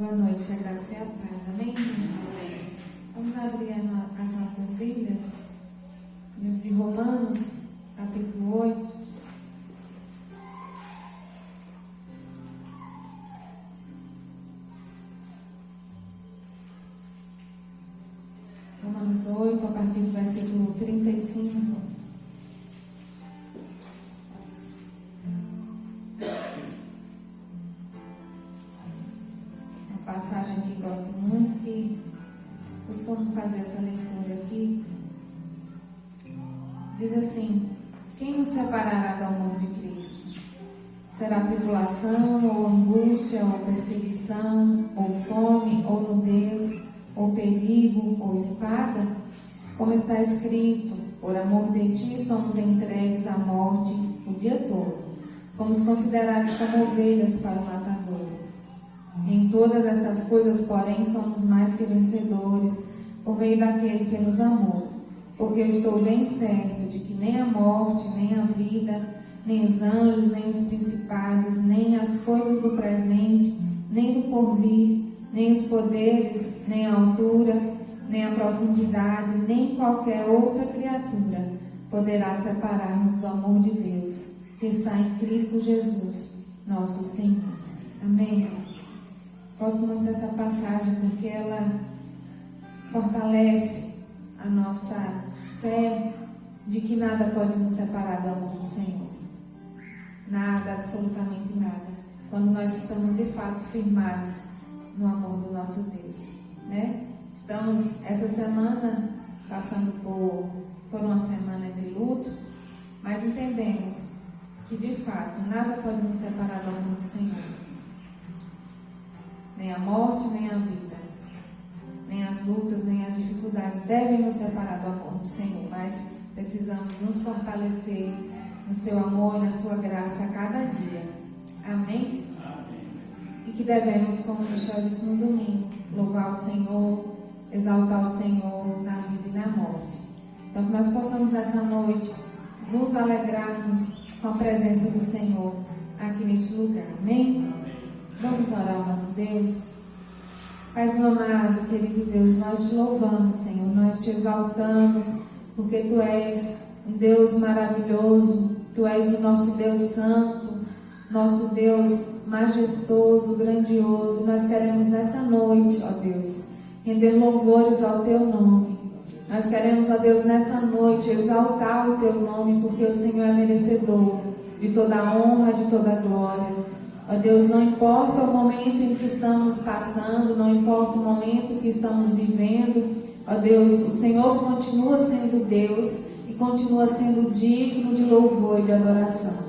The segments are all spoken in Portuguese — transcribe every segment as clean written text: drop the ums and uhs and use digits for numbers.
Boa noite, a graça e a paz. Amém, irmãos? Vamos abrir as nossas Bíblias. Livro de Romanos, capítulo 8. Romanos 8, a partir do versículo 35. Passagem que gosto muito, que costumo fazer essa leitura aqui. Diz assim: quem nos separará do amor de Cristo? Será tribulação, ou angústia, ou perseguição, ou fome, ou nudez, ou perigo, ou espada? Como está escrito: por amor de ti somos entregues à morte o dia todo. Fomos considerados como ovelhas para o matador. Em todas estas coisas, porém, somos mais que vencedores, por meio daquele que nos amou. Porque eu estou bem certo de que nem a morte, nem a vida, nem os anjos, nem os principados, nem as coisas do presente, nem do porvir, nem os poderes, nem a altura, nem a profundidade, nem qualquer outra criatura poderá separar-nos do amor de Deus, que está em Cristo Jesus, nosso Senhor. Amém. Gosto muito dessa passagem porque ela fortalece a nossa fé de que nada pode nos separar do amor do Senhor. Nada, absolutamente nada. Quando nós estamos de fato firmados no amor do nosso Deus, né? Estamos essa semana passando por uma semana de luto, mas entendemos que de fato nada pode nos separar do amor do Senhor. Nem a morte, nem a vida, nem as lutas, nem as dificuldades devem nos separar do amor do Senhor, mas precisamos nos fortalecer no seu amor e na sua graça a cada dia. Amém? Amém. E que devemos, como o Michel disse no domingo, louvar o Senhor, exaltar o Senhor na vida e na morte. Então que nós possamos nessa noite nos alegrarmos com a presença do Senhor aqui neste lugar. Amém? Vamos orar ao nosso Deus. Paizinho amado, querido Deus, nós te louvamos, Senhor, nós te exaltamos, porque Tu és um Deus maravilhoso, Tu és o nosso Deus santo, nosso Deus majestoso, grandioso. Nós queremos nessa noite, ó Deus, render louvores ao Teu nome. Nós queremos, ó Deus, nessa noite exaltar o Teu nome, porque o Senhor é merecedor de toda a honra, de toda a glória. Ó Deus, não importa o momento em que estamos passando, não importa o momento que estamos vivendo, ó Deus, o Senhor continua sendo Deus e continua sendo digno de louvor e de adoração.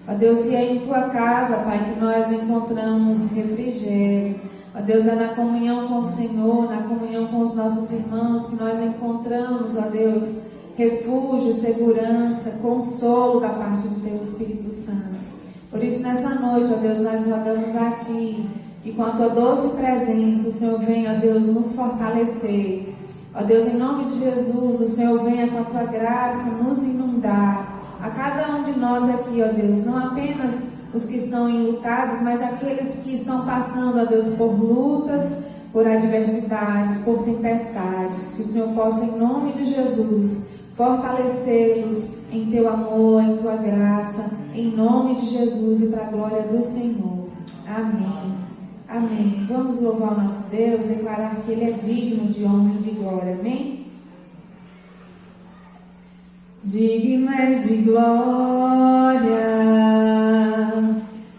Ó Deus, e é em Tua casa, Pai, que nós encontramos refrigério. Ó Deus, é na comunhão com o Senhor, na comunhão com os nossos irmãos que nós encontramos, ó Deus, refúgio, segurança, consolo da parte do Teu Espírito Santo. Por isso, nessa noite, ó Deus, nós rogamos a Ti que com a Tua doce presença o Senhor venha, ó Deus, nos fortalecer. Ó Deus, em nome de Jesus, o Senhor venha com a Tua graça nos inundar. A cada um de nós aqui, ó Deus, não apenas os que estão enlutados, mas aqueles que estão passando, ó Deus, por lutas, por adversidades, por tempestades. Que o Senhor possa, em nome de Jesus, fortalecê-los em Teu amor, em Tua graça, em nome de Jesus e para a glória do Senhor. Amém. Amém. Vamos louvar o nosso Deus, declarar que Ele é digno de honra e de glória. Amém? Digno és de glória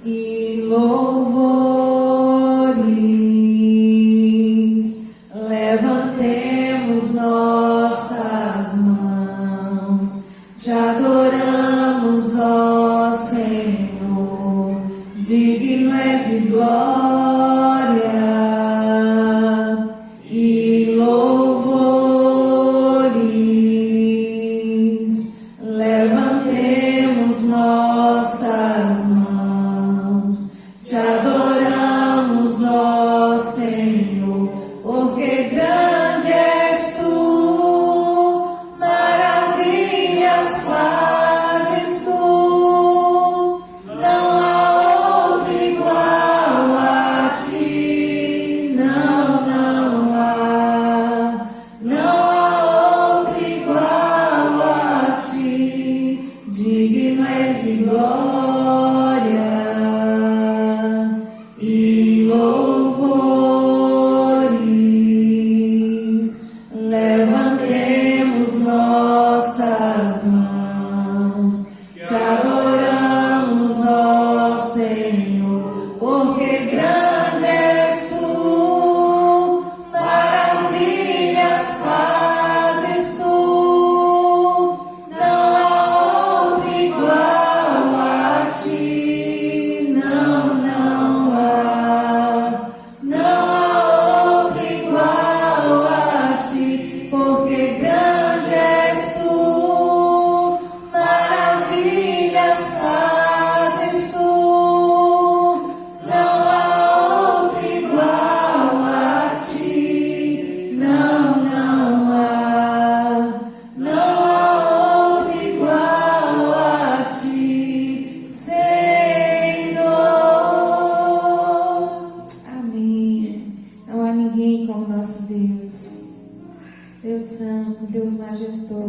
e louvores. Levantemos nossas mãos, te adoramos, ó Senhor. Digno és de glória e louvores. Levantemos nossas mãos, te adoramos, ó Senhor, porque grande és Tu, maravilhas fazes Tu, não há outro igual a Ti. Deus santo, Deus majestoso.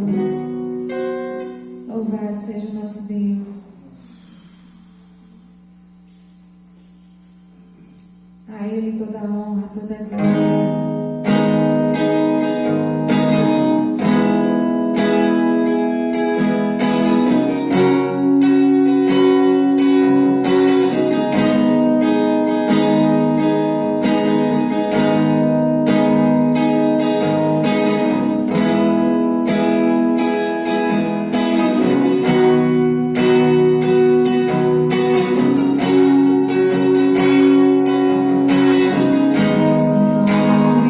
Louvado seja o nosso Deus. A Ele toda a honra, toda a glória. Seu nome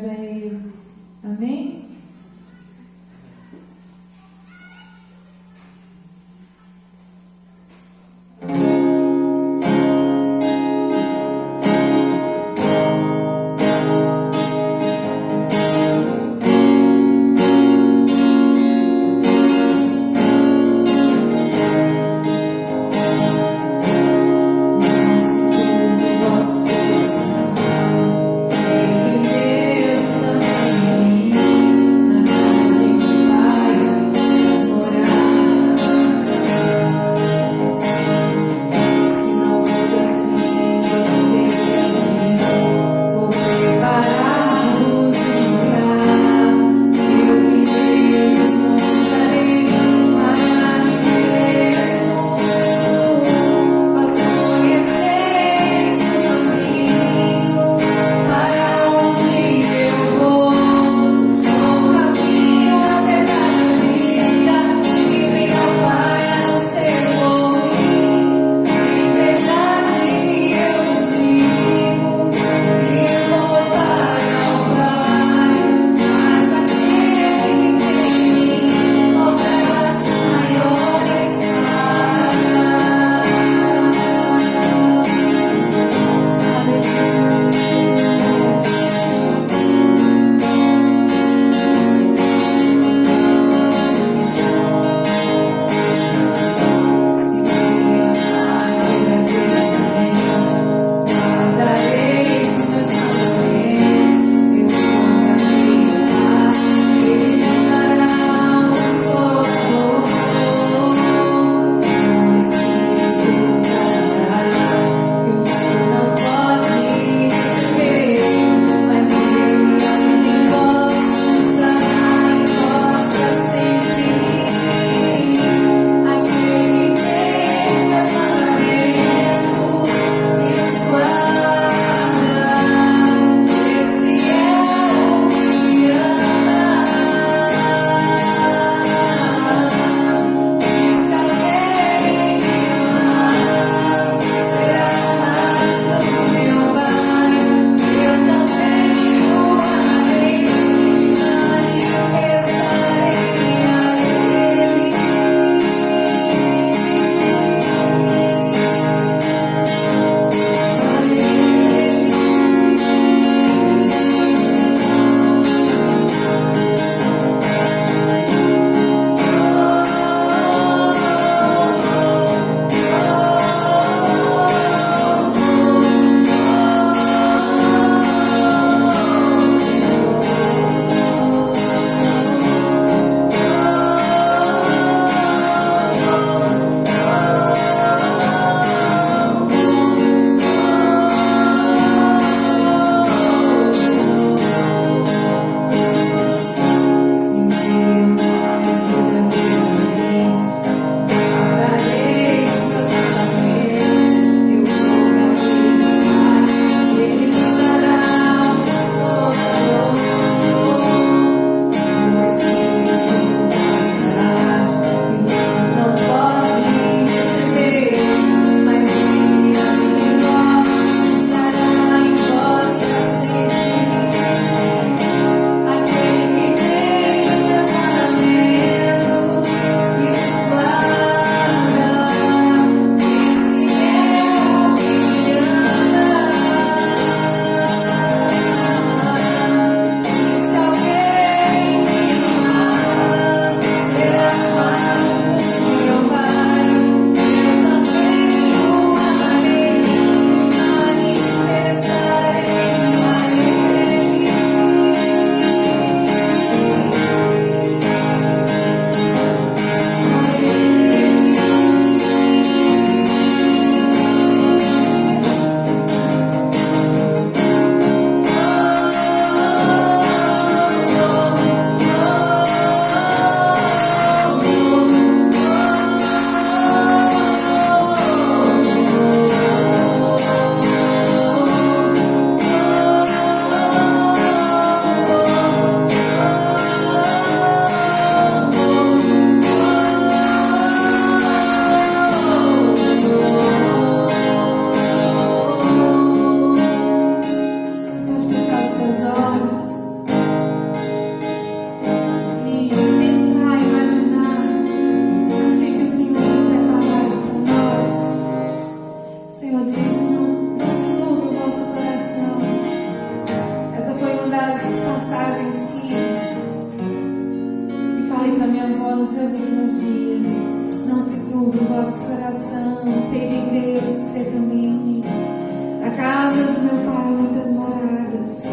a Ele. Amém? Deus anda em mim. nos seus últimos dias. Não se turbe o vosso coração, crede em Deus, crê também em mim. Na casa do meu Pai há muitas moradas.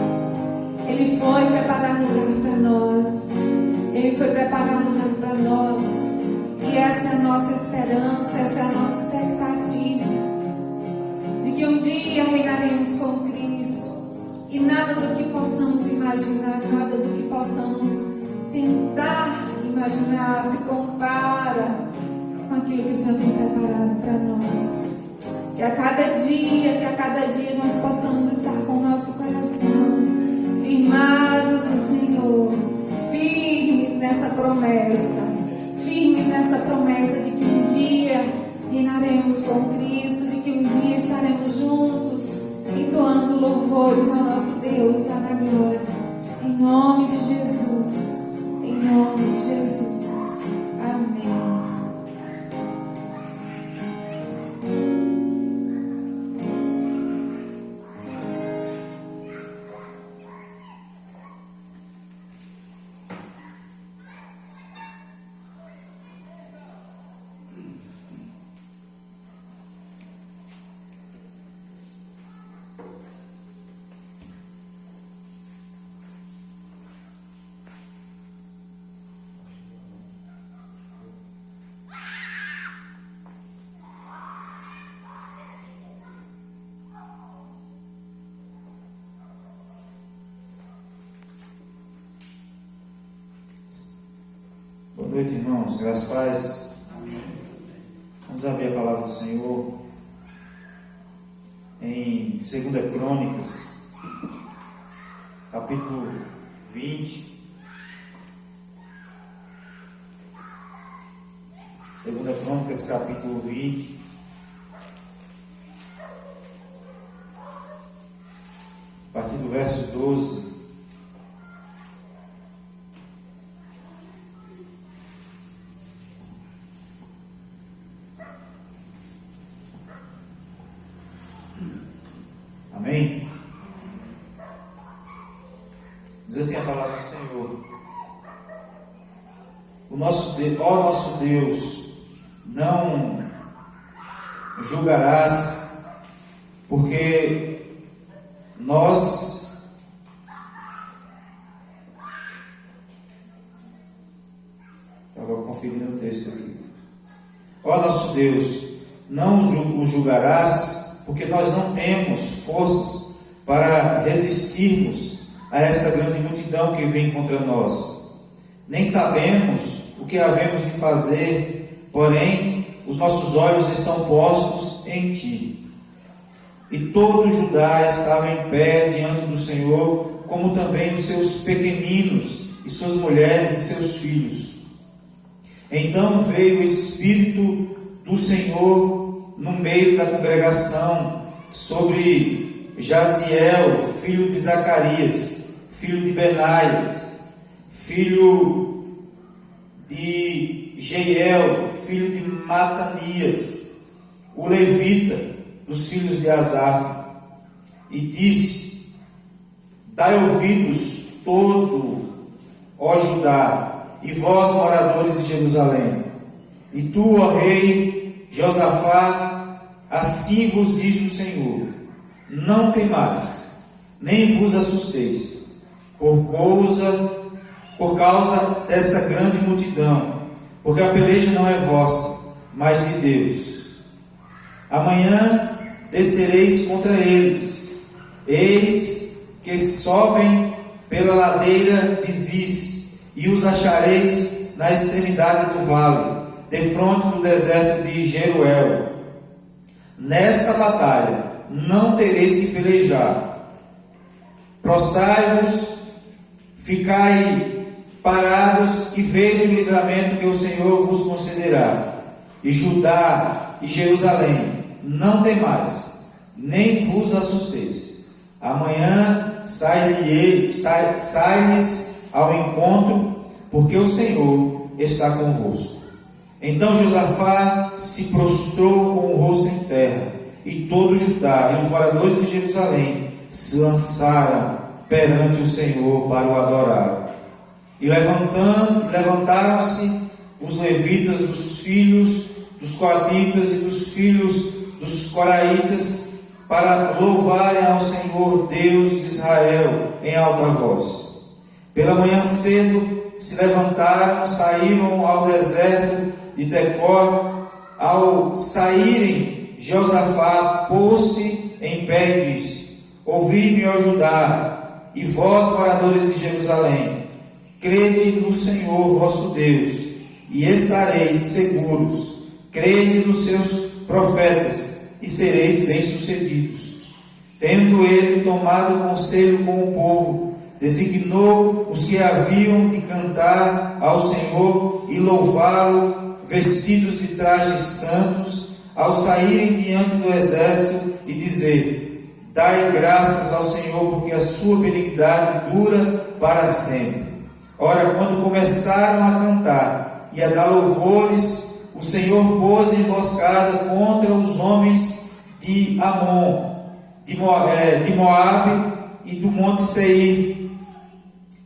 Ele foi preparar lugar para nós. Ele foi preparar lugar para nós. E essa é a nossa esperança, essa é a nossa expectativa. De que um dia reinaremos com Cristo. E nada do que possamos imaginar, nada do que possamos tentar imaginar se compara com aquilo que o Senhor tem preparado para nós. Que a cada dia nós possamos estar com o nosso coração firmados no Senhor, firmes nessa promessa de que um dia reinaremos com Cristo, de que um dia estaremos juntos, entoando louvores ao nosso Deus lá na glória. Em nome de Jesus, em nome de Jesus. Amém. Boa noite, irmãos. Graças a Deus. Vamos abrir a palavra do Senhor em 2 Crônicas, capítulo 20. 2 Crônicas, capítulo 20. A partir do verso 12. Amém? Diz assim a palavra do Senhor: ó nosso Deus, não julgarás, porque nós estava conferindo o texto aqui. Ó nosso Deus, não o julgarás, porque nós não temos forças para resistirmos a esta grande multidão que vem contra nós. Nem sabemos o que havemos de fazer, porém os nossos olhos estão postos em Ti. E todo Judá estava em pé diante do Senhor, como também os seus pequeninos, e suas mulheres e seus filhos. Então veio o Espírito do Senhor no meio da congregação sobre Jaziel, filho de Zacarias, filho de Benaias, filho de Jeiel, filho de Matanias, o levita dos filhos de Asaf, e disse: dai ouvidos todo, ó Judá, e vós, moradores de Jerusalém, e tu, ó rei Josafá, assim vos diz o Senhor: não temais, nem vos assusteis, por causa desta grande multidão, porque a peleja não é vossa, mas de Deus. Amanhã descereis contra eles, eis que sobem pela ladeira de Ziz, e os achareis na extremidade do vale, defronte do deserto de Jeruel. Nesta batalha não tereis que pelejar. Prostrai-vos, ficai parados e vede o livramento que o Senhor vos concederá. E Judá e Jerusalém, não temais, nem vos assusteis. Amanhã sai-lhes ao encontro, porque o Senhor está convosco. Então Josafá se prostrou com o rosto em terra, e todo Judá e os moradores de Jerusalém se lançaram perante o Senhor para o adorar. E levantaram-se os levitas dos filhos dos coatitas e dos filhos dos coraitas, para louvarem ao Senhor Deus de Israel em alta voz. Pela manhã cedo se levantaram, saíram ao deserto de Tecó. Ao saírem, Jeosafá pôs-se em pé e disse: ouvi-me, ó Judá, e vós, moradores de Jerusalém, crede no Senhor vosso Deus, e estareis seguros. Crede nos seus profetas, e sereis bem-sucedidos. Tendo ele tomado conselho com o povo, designou os que haviam de cantar ao Senhor e louvá-lo, vestidos de trajes santos, ao saírem diante do exército, e dizer: dai graças ao Senhor, porque a sua benignidade dura para sempre. Ora, quando começaram a cantar e a dar louvores, o Senhor pôs emboscada contra os homens de Amon, de Moabe e do monte Seir,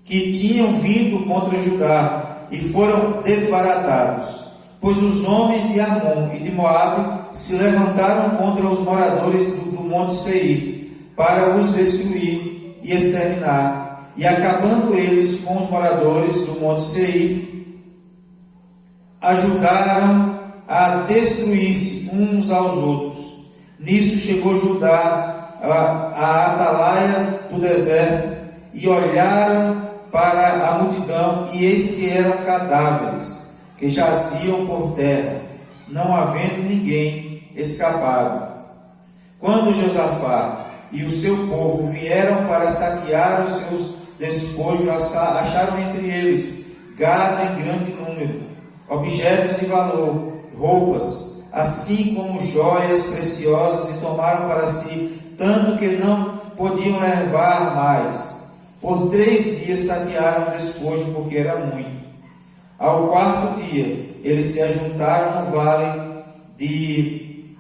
que tinham vindo contra Judá, e foram desbaratados. Pois os homens de Amon e de Moabe se levantaram contra os moradores do monte Seir, para os destruir e exterminar. E acabando eles com os moradores do monte Seir, ajudaram a destruir-se uns aos outros. Nisso chegou Judá à atalaia do deserto, e olharam para a multidão, e eis que eram cadáveres que jaziam por terra, não havendo ninguém escapado. Quando Josafá e o seu povo vieram para saquear os seus despojos, acharam entre eles gado em grande número, objetos de valor, roupas, assim como joias preciosas, e tomaram para si tanto que não podiam levar mais. Por 3 dias saquearam o despojo, porque era muito. Ao 4º dia, eles se ajuntaram no vale de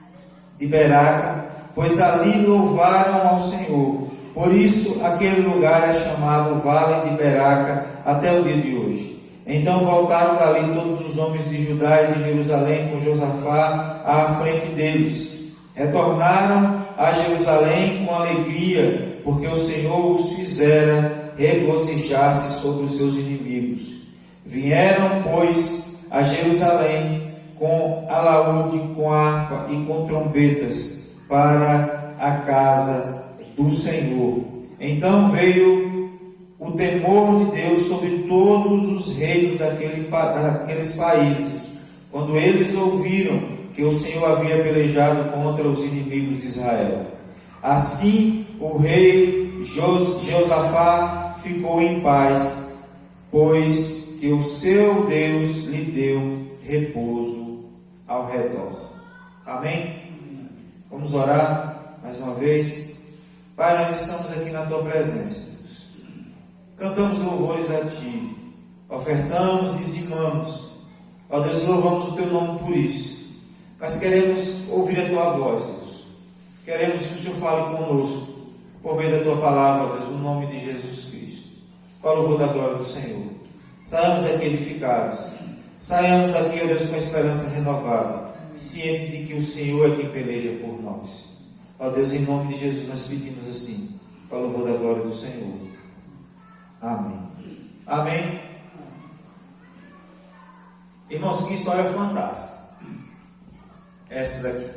Beraca, pois ali louvaram ao Senhor. Por isso, aquele lugar é chamado Vale de Beraca até o dia de hoje. Então voltaram dali todos os homens de Judá e de Jerusalém, com Josafá à frente deles. Retornaram a Jerusalém com alegria, porque o Senhor os fizera regozijar-se sobre os seus inimigos. Vieram, pois, a Jerusalém com alaúde, com harpa e com trombetas para a casa do Senhor. Então veio o temor de Deus sobre todos os reinos daqueles países, quando eles ouviram que o Senhor havia pelejado contra os inimigos de Israel. Assim o rei Jeosafá ficou em paz, pois que o seu Deus lhe deu repouso ao redor. Amém? Vamos orar mais uma vez. Pai, nós estamos aqui na Tua presença. Cantamos louvores a Ti, ofertamos, dizimamos. Ó Deus, louvamos o Teu nome por isso. Mas queremos ouvir a Tua voz, Deus. Queremos que o Senhor fale conosco, por meio da Tua palavra, Deus, no nome de Jesus Cristo. Com a louvor da glória do Senhor. Saiamos daqui edificados. Saiamos daqui, ó Deus, com a esperança renovada, ciente de que o Senhor é quem peleja por nós. Ó Deus, em nome de Jesus, nós pedimos assim, com a louvor da glória do Senhor. Amém. Amém. Irmãos, que história fantástica essa daqui.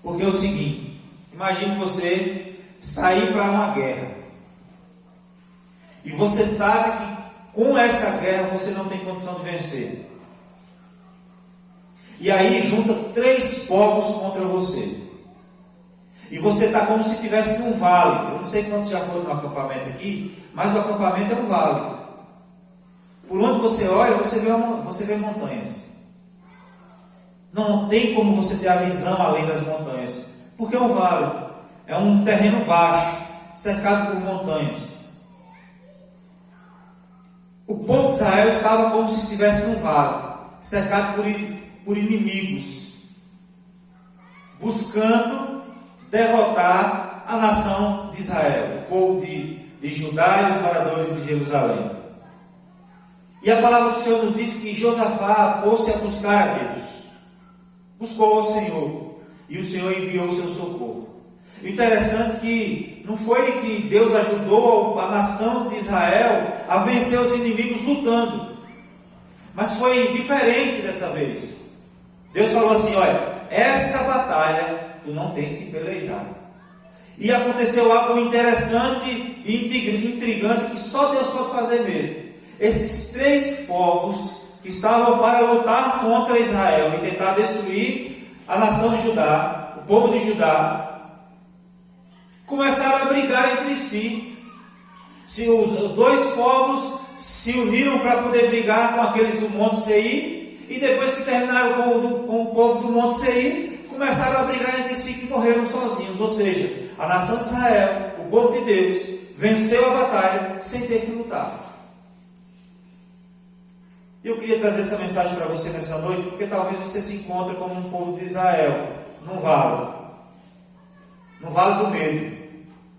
Porque é o seguinte: imagine você sair para uma guerra, e você sabe que com essa guerra você não tem condição de vencer. E aí junta 3 povos contra você. E você está como se estivesse num vale. Eu não sei quantos já foram no acampamento aqui, mas o acampamento é um vale. Por onde você olha, você vê montanhas. Não tem como você ter a visão além das montanhas, porque é um vale, é um terreno baixo, cercado por montanhas. O povo de Israel estava como se estivesse num vale, cercado por inimigos, buscando derrotar a nação de Israel, o povo de Judá e os moradores de Jerusalém. E a palavra do Senhor nos diz que Josafá pôs-se a buscar a Deus. Buscou ao Senhor. E o Senhor enviou o seu socorro. O interessante é que não foi que Deus ajudou a nação de Israel a vencer os inimigos lutando. Mas foi diferente dessa vez. Deus falou assim: olha, essa batalha tu não tens que pelejar. E aconteceu algo interessante e intrigante que só Deus pode fazer mesmo. Esses 3 povos que estavam para lutar contra Israel e tentar destruir a nação de Judá, o povo de Judá, começaram a brigar entre si. Os 2 povos se uniram para poder brigar com aqueles do Monte Seir, e depois que terminaram com o povo do Monte Seir, começaram a brigar entre si, que morreram sozinhos. Ou seja, a nação de Israel, o povo de Deus, venceu a batalha sem ter que lutar. Eu queria trazer essa mensagem para você nessa noite, porque talvez você se encontre como um povo de Israel, num vale do medo,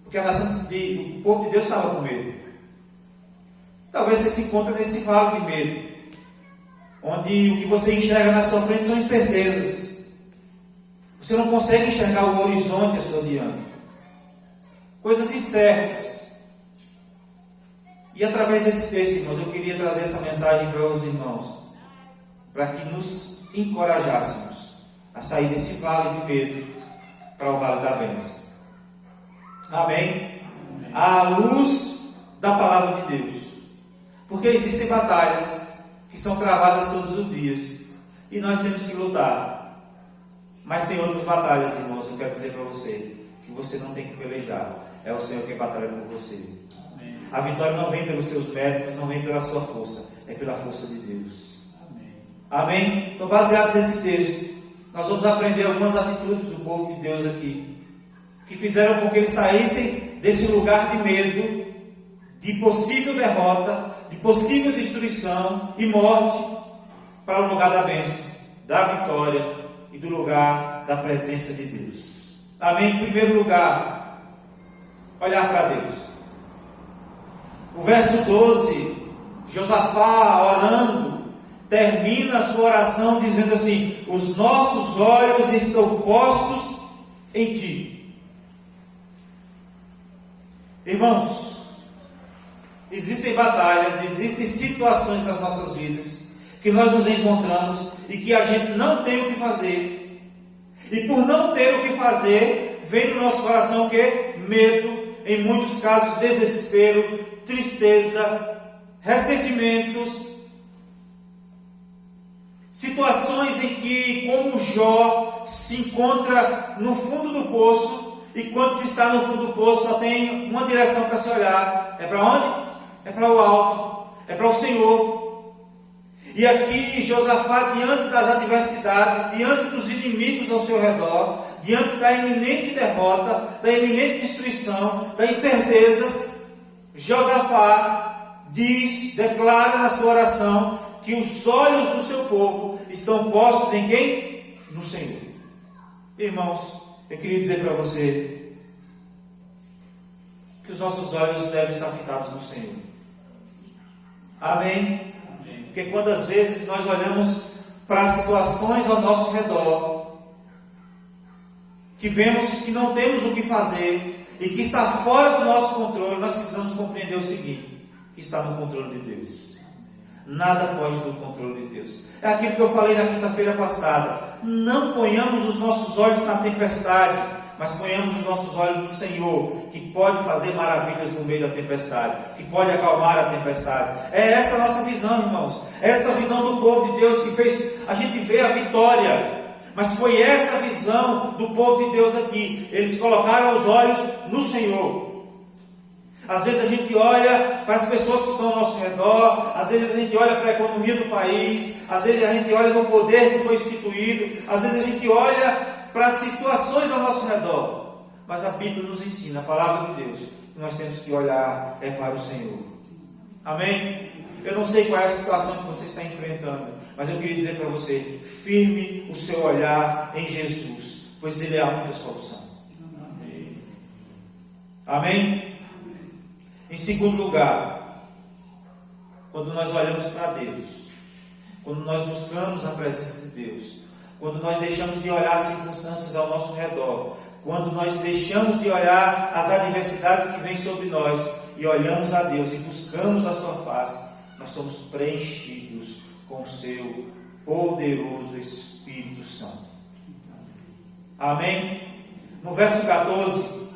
porque a nação o povo de Deus estava com medo. Talvez você se encontre nesse vale de medo, onde o que você enxerga na sua frente são incertezas. Você não consegue enxergar o horizonte à sua diante, coisas incertas. E através desse texto, irmãos, eu queria trazer essa mensagem para os irmãos, para que nos encorajássemos a sair desse vale de medo para o vale da bênção. Amém? À luz da palavra de Deus. Porque existem batalhas que são travadas todos os dias e nós temos que lutar. Mas tem outras batalhas, irmãos, eu quero dizer para você que você não tem que pelejar. É o Senhor que batalha por você. A vitória não vem pelos seus méritos, não vem pela sua força, é pela força de Deus. Amém? Então, baseado nesse texto, nós vamos aprender algumas atitudes do povo de Deus aqui, que fizeram com que eles saíssem desse lugar de medo, de possível derrota, de possível destruição e morte, para o lugar da bênção, da vitória e do lugar da presença de Deus. Amém? Em primeiro lugar, olhar para Deus. O verso 12, Josafá orando, termina a sua oração dizendo assim: os nossos olhos estão postos em ti. Irmãos, existem batalhas, existem situações nas nossas vidas que nós nos encontramos e que a gente não tem o que fazer. E por não ter o que fazer, vem no nosso coração o quê? Medo, em muitos casos desespero, tristeza, ressentimentos, situações em que, como Jó, se encontra no fundo do poço, e quando se está no fundo do poço só tem uma direção para se olhar. É para onde? É para o alto, é para o Senhor. E aqui Josafá, diante das adversidades, diante dos inimigos ao seu redor, diante da iminente derrota, da iminente destruição, da incerteza, Josafá declara na sua oração que os olhos do seu povo estão postos em quem? No Senhor. Irmãos, eu queria dizer para você que os nossos olhos devem estar fitados no Senhor. Amém? Porque quando às vezes nós olhamos para situações ao nosso redor, que vemos que não temos o que fazer e que está fora do nosso controle, nós precisamos compreender o seguinte: que está no controle de Deus. Nada foge do controle de Deus. É aquilo que eu falei na quinta-feira passada. Não ponhamos os nossos olhos na tempestade, mas ponhamos os nossos olhos no Senhor, que pode fazer maravilhas no meio da tempestade, que pode acalmar a tempestade. É essa a nossa visão, irmãos. É essa a visão do povo de Deus que fez a gente ver a vitória. Mas foi essa a visão do povo de Deus aqui. Eles colocaram os olhos no Senhor. Às vezes a gente olha para as pessoas que estão ao nosso redor, às vezes a gente olha para a economia do país, às vezes a gente olha no poder que foi instituído, às vezes a gente olha para as situações ao nosso redor. Mas a Bíblia nos ensina, a palavra de Deus, que nós temos que olhar para o Senhor. Amém? Eu não sei qual é a situação que você está enfrentando, mas eu queria dizer para você: firme o seu olhar em Jesus, pois Ele é a única solução. Amém? Amém? Em segundo lugar, quando nós olhamos para Deus, quando nós buscamos a presença de Deus, quando nós deixamos de olhar as circunstâncias ao nosso redor, quando nós deixamos de olhar as adversidades que vêm sobre nós e olhamos a Deus e buscamos a sua face, nós somos preenchidos com o seu poderoso Espírito Santo. Amém? No verso 14,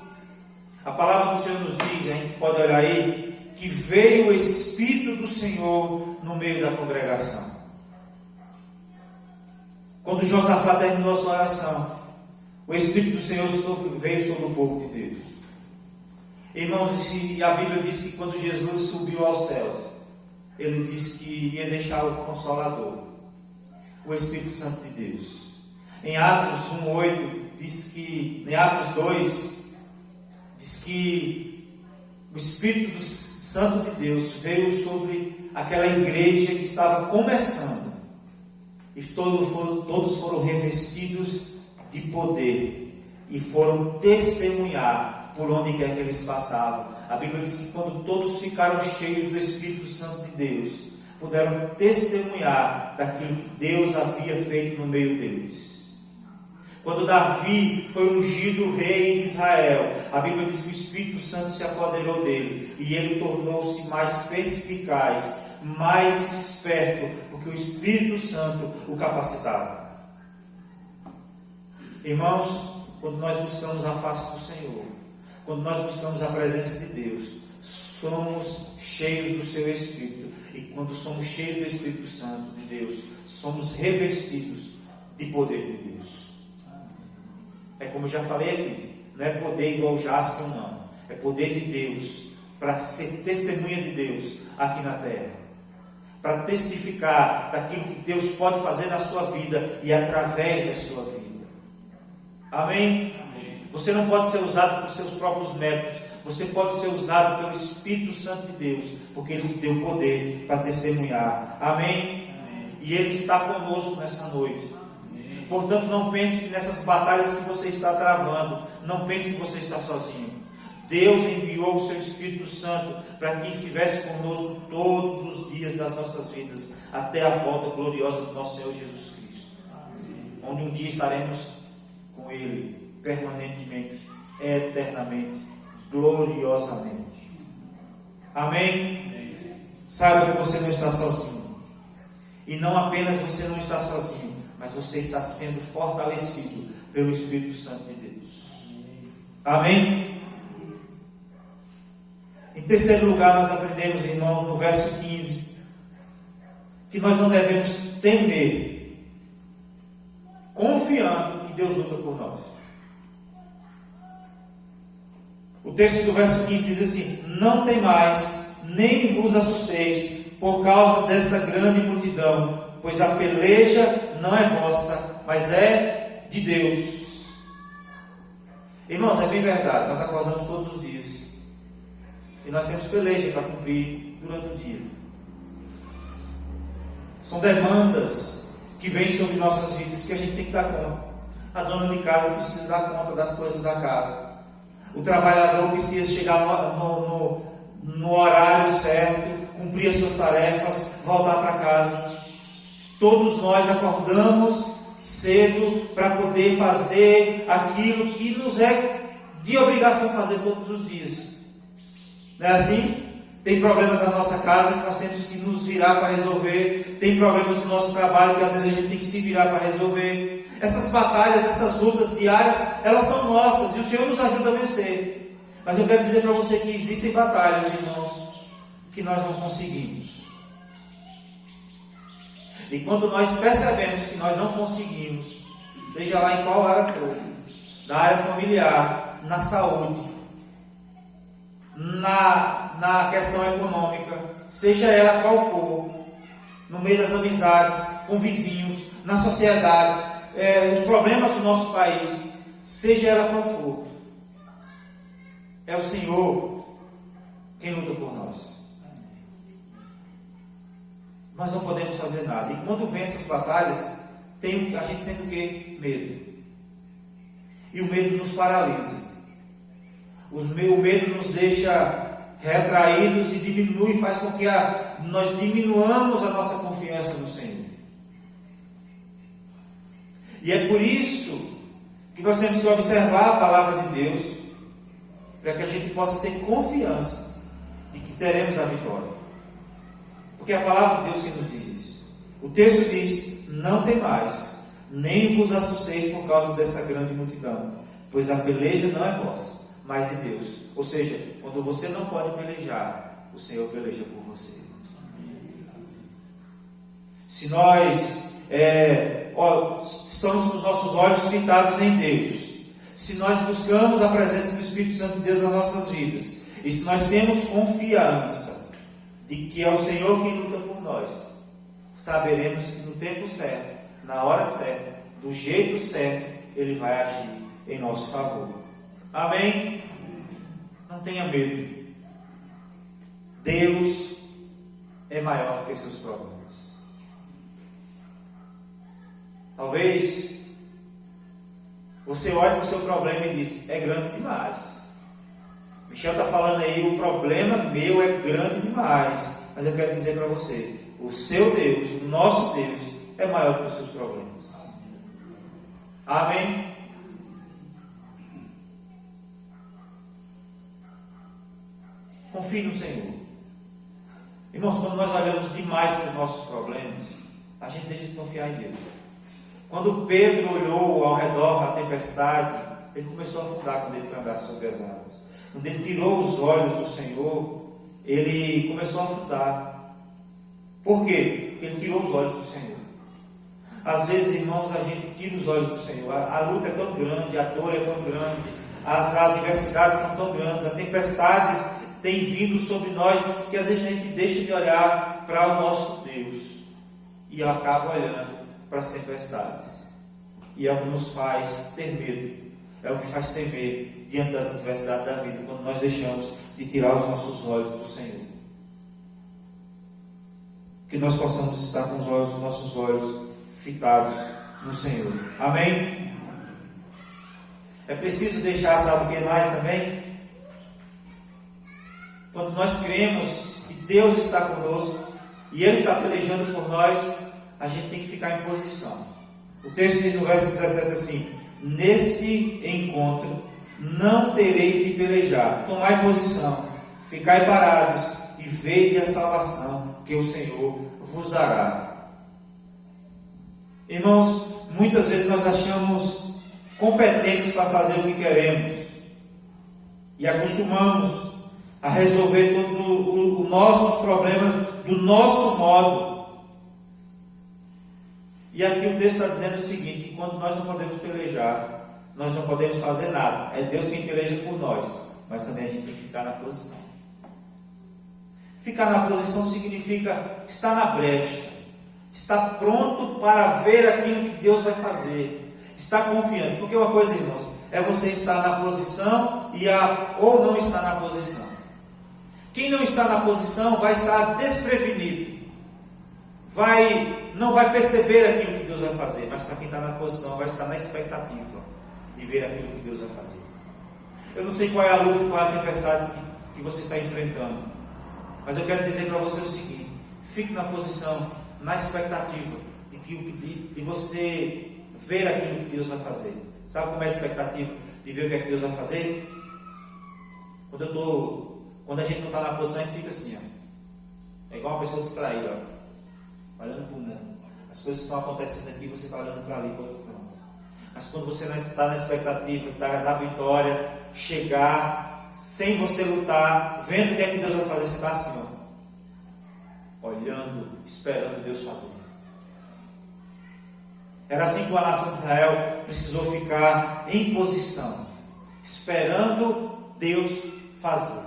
a palavra do Senhor nos diz, a gente pode olhar aí, que veio o Espírito do Senhor no meio da congregação. Quando Josafá terminou a sua oração, o Espírito do Senhor veio sobre o povo de Deus. Irmãos, e a Bíblia diz que quando Jesus subiu aos céus, ele disse que ia deixar o Consolador, o Espírito Santo de Deus. Em Atos 1:8 diz que, em Atos 2, diz que o Espírito Santo de Deus veio sobre aquela igreja que estava começando, e todos foram revestidos de poder e foram testemunhar por onde quer que eles passavam. A Bíblia diz que quando todos ficaram cheios do Espírito Santo de Deus, puderam testemunhar daquilo que Deus havia feito no meio deles. Quando Davi foi ungido rei em Israel, a Bíblia diz que o Espírito Santo se apoderou dele e ele tornou-se mais perspicaz, mais esperto, porque o Espírito Santo o capacitava. Irmãos, quando nós buscamos a face do Senhor, quando nós buscamos a presença de Deus, somos cheios do seu Espírito. E quando somos cheios do Espírito Santo de Deus, somos revestidos de poder de Deus. É como eu já falei aqui, não é poder igual Jaspion, não. É poder de Deus, para ser testemunha de Deus aqui na terra. Para testificar daquilo que Deus pode fazer na sua vida e através da sua vida. Amém? Você não pode ser usado por seus próprios métodos. Você pode ser usado pelo Espírito Santo de Deus, porque Ele te deu poder para testemunhar. Amém? E Ele está conosco nessa noite. Portanto, não pense nessas batalhas que você está travando. Não pense que você está sozinho. Deus enviou o seu Espírito Santo para que estivesse conosco todos os dias das nossas vidas, até a volta gloriosa do nosso Senhor Jesus Cristo. Onde um dia estaremos com Ele permanentemente, eternamente, gloriosamente. Amém? Saiba que você não está sozinho. E não apenas você não está sozinho, mas você está sendo fortalecido pelo Espírito Santo de Deus. Amém? Em terceiro lugar, nós aprendemos, irmãos, no verso 15, que nós não devemos temer, confiando que Deus luta por nós. O texto do verso 15 diz assim: não temais, nem vos assusteis por causa desta grande multidão, pois a peleja não é vossa, mas é de Deus. Irmãos, é bem verdade, nós acordamos todos os dias e nós temos peleja para cumprir durante o dia. São demandas que vêm sobre nossas vidas que a gente tem que dar conta. A dona de casa precisa dar conta das coisas da casa. O trabalhador precisa chegar no horário certo, cumprir as suas tarefas, voltar para casa. Todos nós acordamos cedo para poder fazer aquilo que nos é de obrigação fazer todos os dias. Não é assim? Tem problemas na nossa casa que nós temos que nos virar para resolver. Tem problemas no nosso trabalho que às vezes a gente tem que se virar para resolver. Essas batalhas, essas lutas diárias, elas são nossas e o Senhor nos ajuda a vencer. Mas eu quero dizer para você que existem batalhas, irmãos, que nós não conseguimos. E quando nós percebemos que nós não conseguimos, seja lá em qual área for, na área familiar, na saúde, na questão econômica, seja ela qual for, no meio das amizades, com vizinhos, na sociedade, os problemas do nosso país, seja ela qual for, é o Senhor quem luta por nós. Nós não podemos fazer nada. E quando vem essas batalhas, a gente sente o quê? Medo. E o medo nos paralisa. O medo nos deixa retraídos e diminui, faz com que nós diminuamos a nossa confiança no Senhor. E é por isso que nós temos que observar a palavra de Deus, para que a gente possa ter confiança de que teremos a vitória. Porque é a palavra de Deus que nos diz isso. O texto diz: não temais, nem vos assusteis por causa desta grande multidão, pois a peleja não é vossa, mas de Deus. Ou seja, quando você não pode pelejar, o Senhor peleja por você. Se nós estamos com os nossos olhos fitados em Deus, se nós buscamos a presença do Espírito Santo de Deus nas nossas vidas, e se nós temos confiança de que é o Senhor quem luta por nós, saberemos que no tempo certo, na hora certa, do jeito certo, Ele vai agir em nosso favor. Amém? Não tenha medo. Deus é maior que seus problemas. Talvez você olhe para o seu problema e diz: é grande demais. Michel está falando aí, o problema meu é grande demais. Mas eu quero dizer para você, o seu Deus, o nosso Deus, é maior que os seus problemas. Amém? Confie no Senhor. Irmãos, quando nós olhamos demais para os nossos problemas, a gente deixa de confiar em Deus. Quando Pedro olhou ao redor da tempestade, ele começou a afundar quando ele foi andar sobre as águas. Quando ele tirou os olhos do Senhor, ele começou a afundar. Por quê? Porque ele tirou os olhos do Senhor. Às vezes, irmãos, a gente tira os olhos do Senhor. A luta é tão grande, a dor é tão grande, as adversidades são tão grandes, as tempestades têm vindo sobre nós, que às vezes a gente deixa de olhar para o nosso Deus e acaba olhando para as tempestades. E é o que nos faz ter medo, é o que faz temer diante das adversidades da vida, quando nós deixamos de tirar os nossos olhos do Senhor. Que nós possamos estar com os nossos olhos fitados no Senhor. Amém? É preciso deixar, sabe o que mais também? Quando nós cremos que Deus está conosco e Ele está pelejando por nós, a gente tem que ficar em posição. O texto diz no verso 17 assim: neste encontro não tereis de pelejar, tomai posição, ficai parados e vede a salvação que o Senhor vos dará. Irmãos, muitas vezes nós achamos competentes para fazer o que queremos e acostumamos a resolver todos os nossos problemas do nosso modo. E aqui o texto está dizendo o seguinte: que quando nós não podemos pelejar, nós não podemos fazer nada. É Deus quem peleja por nós, mas também a gente tem que ficar na posição. Ficar na posição significa estar na brecha, estar pronto para ver aquilo que Deus vai fazer, estar confiante. Porque uma coisa, irmãos, é você estar na posição ou não estar na posição. Quem não está na posição vai estar desprevenido, não vai perceber aquilo que Deus vai fazer. Mas para quem está na posição, vai estar na expectativa de ver aquilo que Deus vai fazer. Eu não sei qual é a luta, qual é a tempestade que você está enfrentando, mas eu quero dizer para você o seguinte: fique na posição, na expectativa de você ver aquilo que Deus vai fazer. Sabe como é a expectativa de ver o que é que Deus vai fazer? Quando a gente não está na posição, a gente fica assim, ó. É igual uma pessoa distraída, ó, olhando para o mundo. As coisas estão acontecendo aqui, você está olhando para ali, para o outro canto. Mas quando você está na expectativa da vitória chegar, sem você lutar, vendo o que é que Deus vai fazer, você está assim, ó, olhando, esperando Deus fazer. Era assim que a nação de Israel precisou ficar em posição, esperando Deus fazer.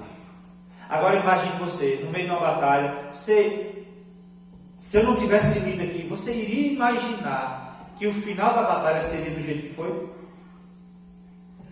Agora imagine você, no meio de uma batalha, se eu não tivesse lido aqui, você iria imaginar que o final da batalha seria do jeito que foi?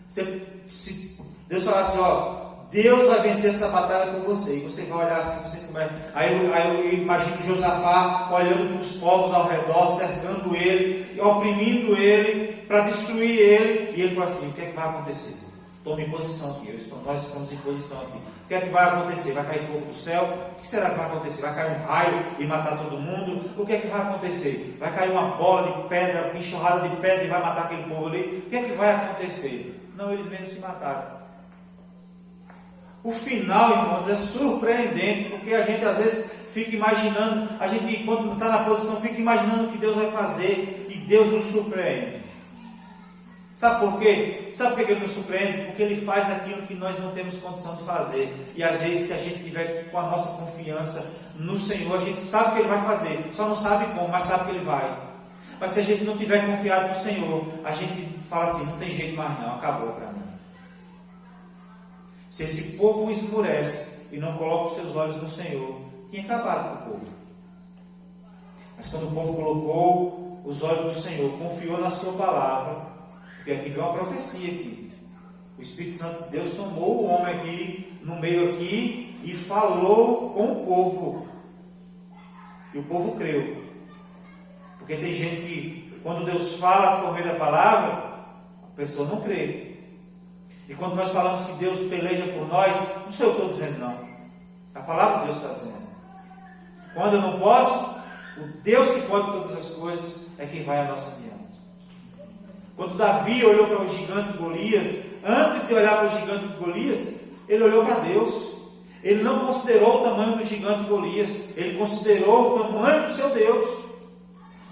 Se Deus falar assim, ó, Deus vai vencer essa batalha por você, e você vai olhar assim, você começa. Aí eu imagino Josafá olhando para os povos ao redor, cercando ele, oprimindo ele, para destruir ele, e ele fala assim: o que é que vai acontecer? Tome posição aqui, nós estamos em posição aqui. O que é que vai acontecer? Vai cair fogo do céu? O que será que vai acontecer? Vai cair um raio e matar todo mundo? O que é que vai acontecer? Vai cair uma bola de pedra, uma enxurrada de pedra e vai matar aquele povo ali? O que é que vai acontecer? Não, eles mesmos se mataram. O final, irmãos, é surpreendente, porque a gente às vezes fica imaginando, a gente quando está na posição fica imaginando o que Deus vai fazer e Deus nos surpreende. Sabe por quê? Sabe por que Ele nos surpreende? Porque Ele faz aquilo que nós não temos condição de fazer. E às vezes, se a gente tiver com a nossa confiança no Senhor, a gente sabe o que Ele vai fazer. Só não sabe como, mas sabe que Ele vai. Mas se a gente não tiver confiado no Senhor, a gente fala assim, não tem jeito mais não, acabou para mim. Se esse povo esmurece e não coloca os seus olhos no Senhor, tinha acabado com o povo. Mas quando o povo colocou os olhos no Senhor, confiou na sua palavra, porque aqui vem uma profecia aqui. O Espírito Santo de Deus tomou o homem aqui, no meio aqui, e falou com o povo. E o povo creu. Porque tem gente que, quando Deus fala por meio da palavra, a pessoa não crê. E quando nós falamos que Deus peleja por nós, não sou eu que estou dizendo não. A palavra de Deus está dizendo. Quando eu não posso, o Deus que pode todas as coisas é quem vai à nossa diante. Quando Davi olhou para o gigante Golias, antes de olhar para o gigante Golias, ele olhou para Deus. Ele não considerou o tamanho do gigante Golias, ele considerou o tamanho do seu Deus.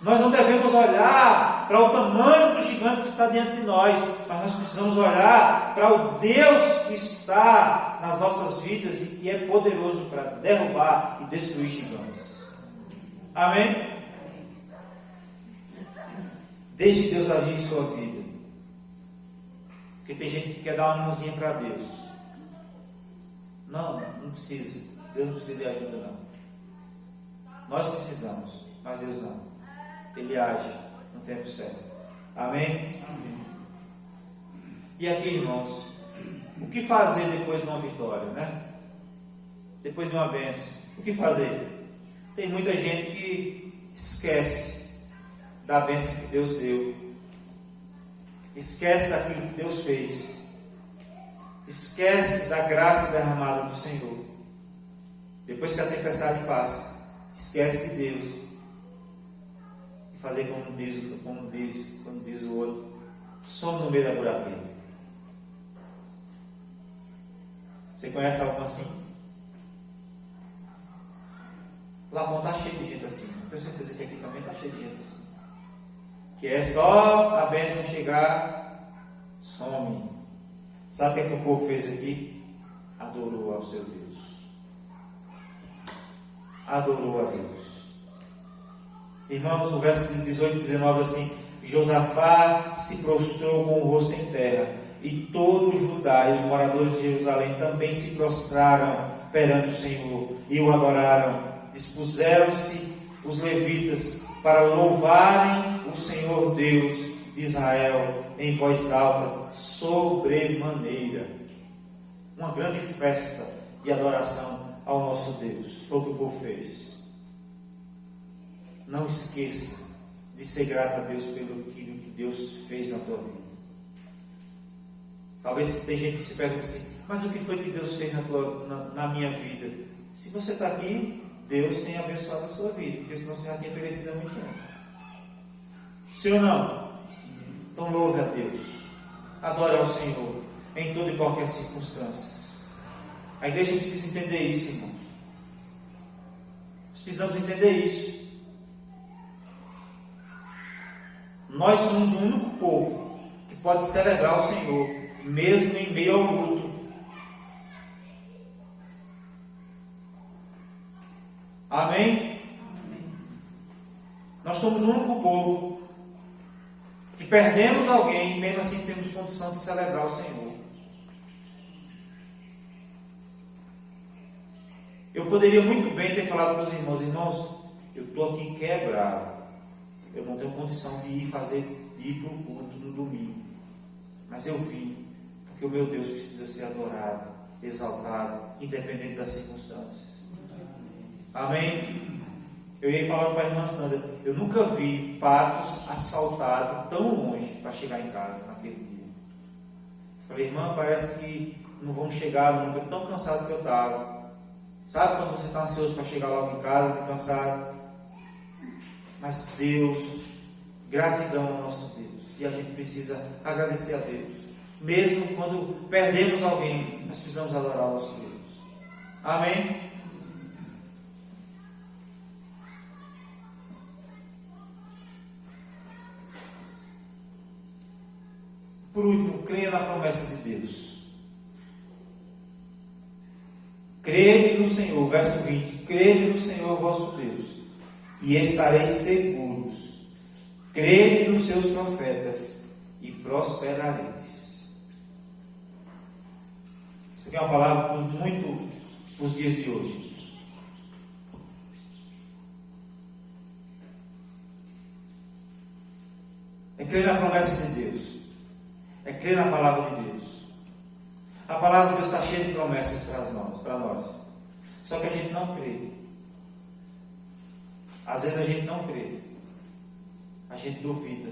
Nós não devemos olhar para o tamanho do gigante que está diante de nós, mas nós precisamos olhar para o Deus que está nas nossas vidas e que é poderoso para derrubar e destruir gigantes. Amém? Deixe Deus agir em sua vida. Porque tem gente que quer dar uma mãozinha para Deus. Não precisa. Deus não precisa de ajuda não. Nós precisamos, mas Deus não. Ele age no tempo certo. Amém? Amém. E aqui, irmãos, o que fazer depois de uma vitória, né? Depois de uma bênção, o que fazer? Tem muita gente que esquece da bênção que Deus deu, esquece daquilo que Deus fez, esquece da graça derramada do Senhor. Depois que a tempestade passa, esquece de Deus e fazer como diz o outro, some no meio da buraqueira. Você conhece algum assim? Lá está cheio de gente assim. Tenho certeza que aqui também está cheio de gente assim. Que é só a bênção chegar, some. Sabe o que o povo fez aqui? Adorou ao seu Deus. Adorou a Deus. Irmãos, o verso 18 e 19 assim: Josafá se prostrou com o rosto em terra, e todo o Judá e os moradores de Jerusalém também se prostraram perante o Senhor e o adoraram. Dispuseram-se os levitas para louvarem o Senhor Deus de Israel em voz alta, sobremaneira. Uma grande festa de adoração ao nosso Deus. Foi o que o povo fez. Não esqueça de ser grato a Deus pelo que Deus fez na tua vida. Talvez tem gente que se pergunta assim, mas o que foi que Deus fez na minha vida? Se você está aqui, Deus tem abençoado a sua vida, porque senão você já tinha perecido há muito tempo. Sim ou não? Então louve a Deus, adore ao Senhor em toda e qualquer circunstância. A igreja precisa entender isso, irmãos. Nós precisamos entender isso. Nós somos o único povo que pode celebrar o Senhor, mesmo em meio ao luto. Amém? Nós somos o único povo que perdemos alguém e mesmo assim temos condição de celebrar o Senhor. Eu poderia muito bem ter falado para os irmãos, eu estou aqui quebrado, eu não tenho condição de ir para o culto no domingo, mas eu vim, porque o meu Deus precisa ser adorado, exaltado, independente das circunstâncias. Amém? Eu ia falando para a irmã Sandra, eu nunca vi Patos asfaltado tão longe para chegar em casa naquele dia. Falei, irmã, parece que não vamos chegar nunca, tão cansado que eu estava. Sabe quando você está ansioso para chegar logo em casa, está cansado? Mas Deus, gratidão ao nosso Deus. E a gente precisa agradecer a Deus. Mesmo quando perdemos alguém, nós precisamos adorar o nosso Deus. Amém? Por último, creia na promessa de Deus. Crede no Senhor, verso 20. Crede no Senhor vosso Deus, e estareis seguros. Crede nos seus profetas, e prosperareis. Isso aqui é uma palavra muito para os dias de hoje. É crer na promessa de Deus. É crer na palavra de Deus. A palavra de Deus está cheia de promessas para nós. Só que a gente não crê. Às vezes a gente não crê. A gente duvida.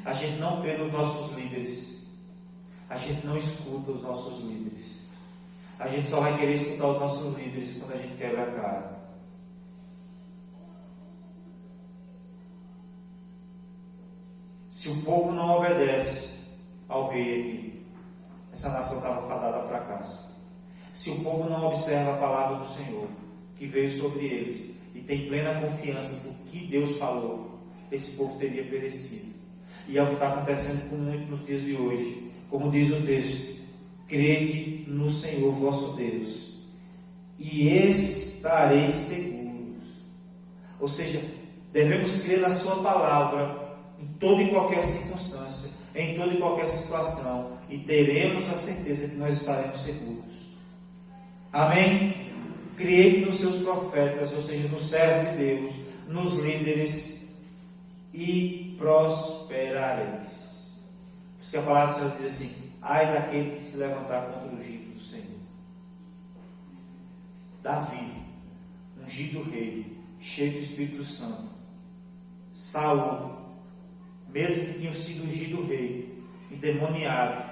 A gente não crê nos nossos líderes. A gente não escuta os nossos líderes. A gente só vai querer escutar os nossos líderes quando a gente quebra a cara. Se o povo não obedece ao rei aqui, essa nação estava fadada a fracasso. Se o povo não observa a palavra do Senhor, que veio sobre eles, e tem plena confiança do que Deus falou, esse povo teria perecido. E é o que está acontecendo com muitos nos dias de hoje. Como diz o texto, crede no Senhor vosso Deus, e estareis seguros. Ou seja, devemos crer na sua palavra, em toda e qualquer circunstância, em toda e qualquer situação, e teremos a certeza que nós estaremos seguros. Amém? Crede nos seus profetas, ou seja, nos servos de Deus, nos líderes, e prosperareis. Por isso que a palavra do Senhor diz assim: ai daquele que se levantar contra o ungido do Senhor. Davi, ungido rei, cheio do Espírito Santo. Saul, mesmo que tinha sido ungido rei, endemoniado,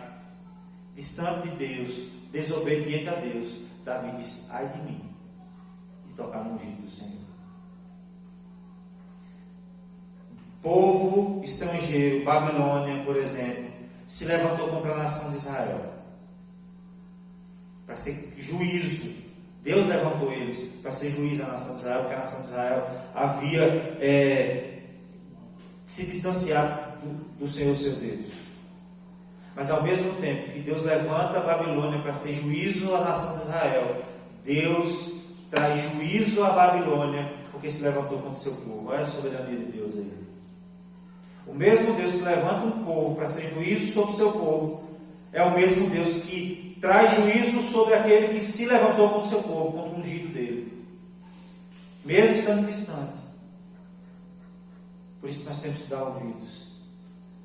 distante de Deus, desobediente a Deus, Davi disse: ai de mim, de tocar no ungido do Senhor. Povo estrangeiro, Babilônia, por exemplo, se levantou contra a nação de Israel para ser juízo. Deus levantou eles para ser juízo à nação de Israel, porque a nação de Israel havia se distanciado do Senhor seu Deus. Mas ao mesmo tempo que Deus levanta a Babilônia para ser juízo à nação de Israel, Deus traz juízo à Babilônia porque se levantou contra o seu povo. Olha a soberania de Deus aí. O mesmo Deus que levanta um povo para ser juízo sobre o seu povo é o mesmo Deus que traz juízo sobre aquele que se levantou contra o seu povo, contra o ungido dele, mesmo estando distante. Por isso nós temos que dar ouvidos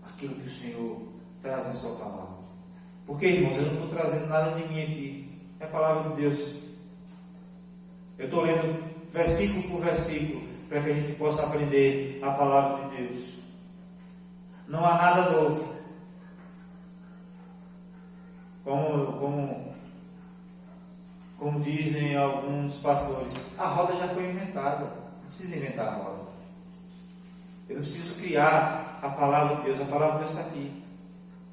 àquilo que o Senhor traz na sua palavra. Porque, irmãos, eu não estou trazendo nada de mim aqui, é a palavra de Deus. Eu estou lendo versículo por versículo para que a gente possa aprender a palavra de Deus. Não há nada novo. Como dizem alguns pastores, a roda já foi inventada. Não precisa inventar a roda. Eu não preciso criar a palavra de Deus. A palavra de Deus está aqui.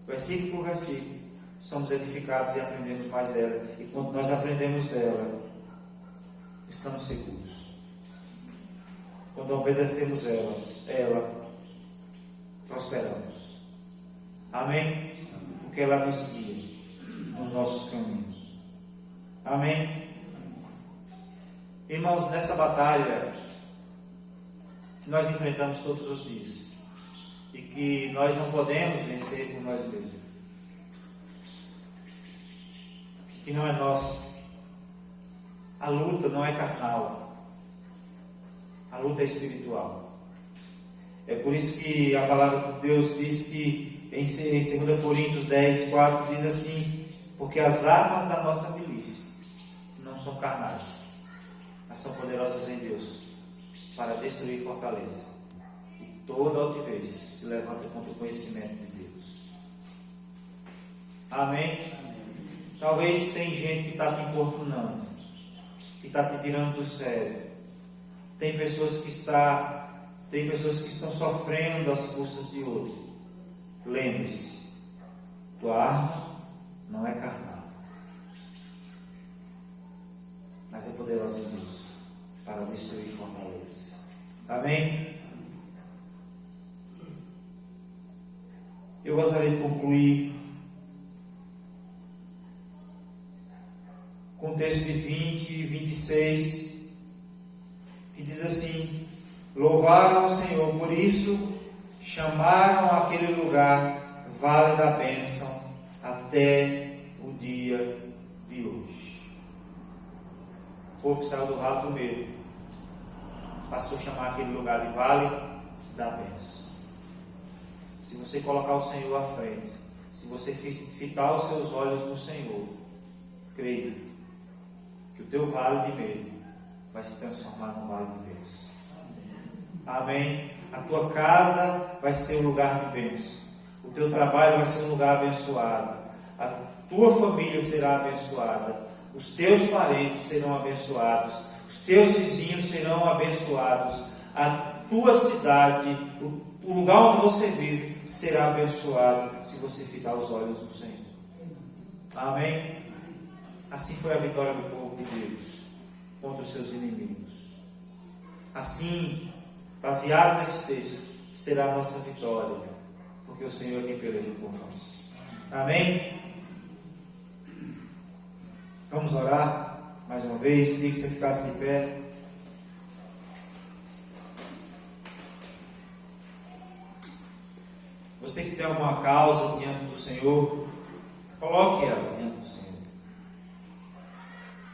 Versículo por versículo. Somos edificados e aprendemos mais dela. E quando nós aprendemos dela, estamos seguros. Quando obedecemos ela, prosperamos. Amém? Porque ela nos guia nos nossos caminhos. Amém? Irmãos, nessa batalha que nós enfrentamos todos os dias e que nós não podemos vencer por nós mesmos, que não é nossa, a luta não é carnal, a luta é espiritual. É por isso que a palavra de Deus diz que em 2 Coríntios 10, 4 diz assim: porque as armas da nossa milícia não são carnais, mas são poderosas em Deus para destruir fortaleza e toda altivez que se levanta contra o conhecimento de Deus. Amém? Talvez tem gente que está te importunando, que está te tirando do sério. Tem pessoas que estão sofrendo às custas de outro. Lembre-se, tua arma não é carnal, mas é poderosa em Deus para destruir fortalezas. Amém? Eu gostaria de concluir com o texto de 20 e 26, que diz assim: louvaram ao Senhor, por isso chamaram aquele lugar Vale da Bênção até o dia de hoje. O povo que saiu do vale do medo passou a chamar aquele lugar de Vale da Bênção. Se você colocar o Senhor à frente, se você fitar os seus olhos no Senhor, creia que o teu vale de medo vai se transformar num vale de bênção. Amém? A tua casa vai ser um lugar de bênção. O teu trabalho vai ser um lugar abençoado. A tua família será abençoada. Os teus parentes serão abençoados. Os teus vizinhos serão abençoados. A tua cidade, o lugar onde você vive, será abençoado se você fitar os olhos no Senhor. Amém? Assim foi a vitória do povo de Deus contra os seus inimigos. Assim, baseado nesse texto, será a nossa vitória, porque o Senhor é quem peleja por nós. Amém? Vamos orar mais uma vez. Queria que você ficasse de pé. Você que tem alguma causa diante do Senhor, coloque ela diante do Senhor.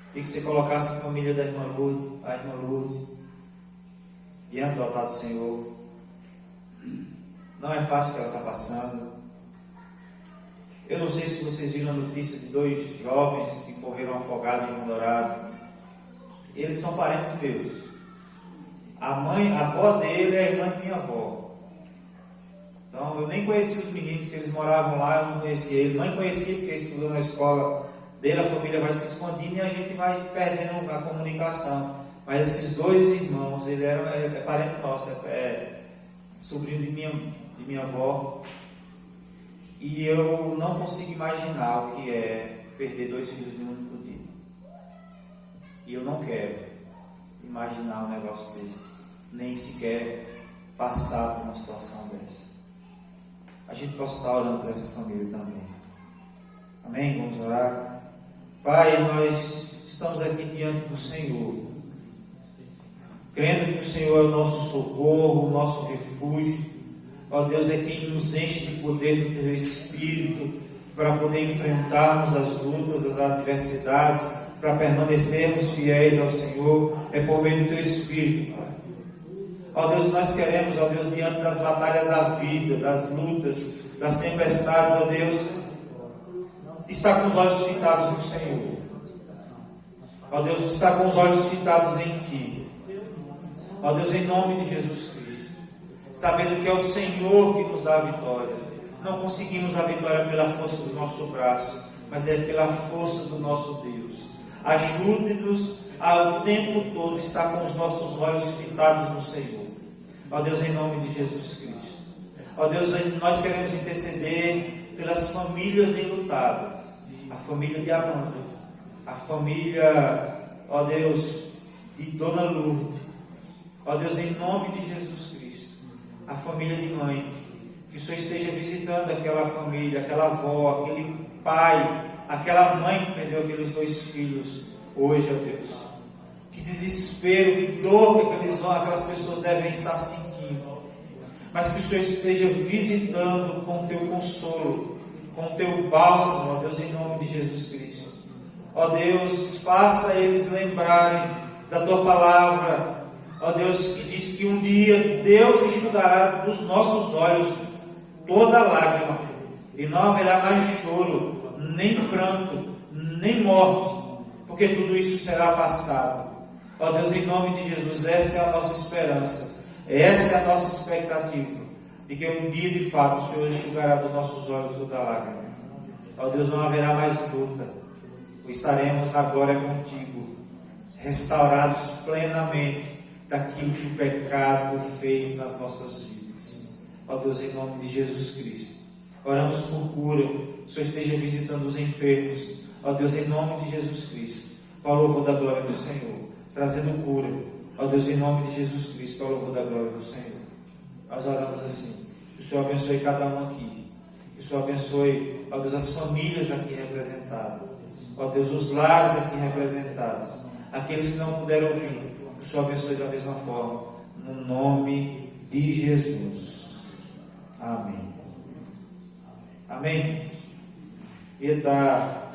Queria que você colocasse a família da irmã Lourdes, diante do altar do Senhor. Não é fácil o que ela está passando. Eu não sei se vocês viram a notícia de 2 jovens que morreram afogados em João Dourado. Eles são parentes meus. A avó dele é a irmã de minha avó. Então eu nem conhecia os meninos, que eles moravam lá, eu não conhecia ele. Mãe conhecia porque estudou na escola dele, a família vai se escondendo e a gente vai se perdendo a comunicação. Mas esses 2 irmãos, ele é parente nosso, é sobrinho de minha avó. E eu não consigo imaginar o que é perder 2 filhos num único dia. E eu não quero imaginar um negócio desse, nem sequer passar por uma situação dessa. A gente possa estar orando por essa família também. Amém? Vamos orar. Pai, nós estamos aqui diante do Senhor, crendo que o Senhor é o nosso socorro, o nosso refúgio. Ó Deus, é quem nos enche de poder do Teu Espírito para poder enfrentarmos as lutas, as adversidades, para permanecermos fiéis ao Senhor. É por meio do Teu Espírito, Pai. Ó Deus, nós queremos, ó Deus, diante das batalhas da vida, das lutas, das tempestades, ó Deus, estar com os olhos fitados no Senhor. Ó Deus, estar com os olhos fitados em Ti. Ó Deus, em nome de Jesus Cristo, sabendo que é o Senhor que nos dá a vitória. Não conseguimos a vitória pela força do nosso braço, mas é pela força do nosso Deus. Ajude-nos ao tempo todo estar com os nossos olhos fitados no Senhor. Ó Deus, em nome de Jesus Cristo. Ó Deus, nós queremos interceder pelas famílias enlutadas. A família de Amanda, a família, ó Deus, de Dona Lourdes. Ó Deus, em nome de Jesus Cristo, a família de mãe, que o Senhor esteja visitando aquela família, aquela avó, aquele pai, aquela mãe que perdeu aqueles 2 filhos hoje, ó Deus. Que desespero, que dor que aquelas pessoas devem estar sentindo, mas que o Senhor esteja visitando com o Teu consolo, com o Teu bálsamo, ó Deus, em nome de Jesus Cristo. Ó Deus, faça eles lembrarem da Tua palavra, ó Deus, que diz que um dia Deus enxugará dos nossos olhos toda lágrima, e não haverá mais choro, nem pranto, nem morte, porque tudo isso será passado. Ó Deus, em nome de Jesus, essa é a nossa esperança, essa é a nossa expectativa, de que um dia de fato o Senhor enxugará dos nossos olhos toda lágrima. Ó Deus, não haverá mais luta, estaremos na glória contigo, restaurados plenamente daquilo que o pecado fez nas nossas vidas. Ó Deus, em nome de Jesus Cristo, oramos por cura, que o Senhor esteja visitando os enfermos. Ó Deus, em nome de Jesus Cristo, para o louvor da glória do Senhor, trazendo cura. Ó Deus, em nome de Jesus Cristo, para o louvor da glória do Senhor. Nós oramos assim, que o Senhor abençoe cada um aqui, que o Senhor abençoe, ó Deus, as famílias aqui representadas, ó Deus, os lares aqui representados, aqueles que não puderam vir, que o Senhor abençoe da mesma forma, no nome de Jesus. Amém. Amém. E está